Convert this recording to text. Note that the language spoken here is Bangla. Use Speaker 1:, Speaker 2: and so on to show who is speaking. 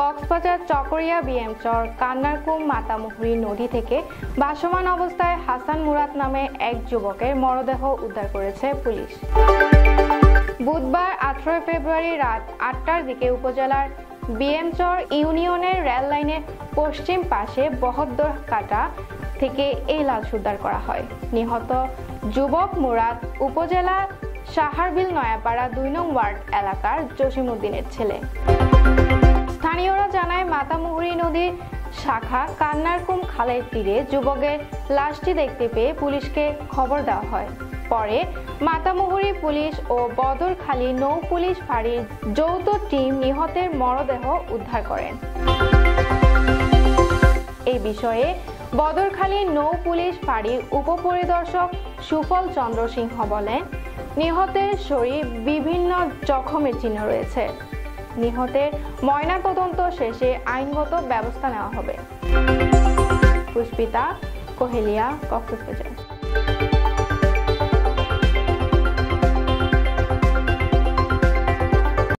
Speaker 1: কক্সবাজার চকরিয়া বিএমচর কান্নারকুম মাতামুহুরী নদী থেকে ভাসমান অবস্থায় হাসান মুরাদ নামে এক যুবকের মরদেহ উদ্ধার করেছে পুলিশ। বুধবার 18 ফেব্রুয়ারি রাত 8টার দিকে উপজেলার বিএমচর ইউনিয়নের রেল লাইনের পশ্চিম পাশে বহদ্দরকাটা থেকে এই লাশ উদ্ধার করা হয়। নিহত যুবক মুরাদ উপজেলা সাহারবিল নয়াপাড়া 2 নং ওয়ার্ড এলাকার জসিমউদ্দিনের ছেলে। স্থানীয়রা জানায় মাতামুহুরী নদীর শাখা কান্নারকুম খালের তীরে যুবকের লাশটি দেখতে পেয়ে পুলিশকে খবর দেওয়া হয়। পরে মাতামুহুরী পুলিশ ও বদরখালী নৌ পুলিশ ফাঁড়ির যৌথ টিম নিহতের মরদেহ উদ্ধার করেন। এই বিষয়ে বদরখালী নৌ পুলিশ ফাঁড়ির উপপরিদর্শক সুফল চন্দ্র সিংহ বলেন, নিহতের শরীরে বিভিন্ন জখমের চিহ্ন রয়েছে। নিহতের ময়নাতদন্ত শেষে আইনগত ব্যবস্থা নেওয়া হবে। পুষ্পিতা, কোহেলিয়া, কক্সবাজার।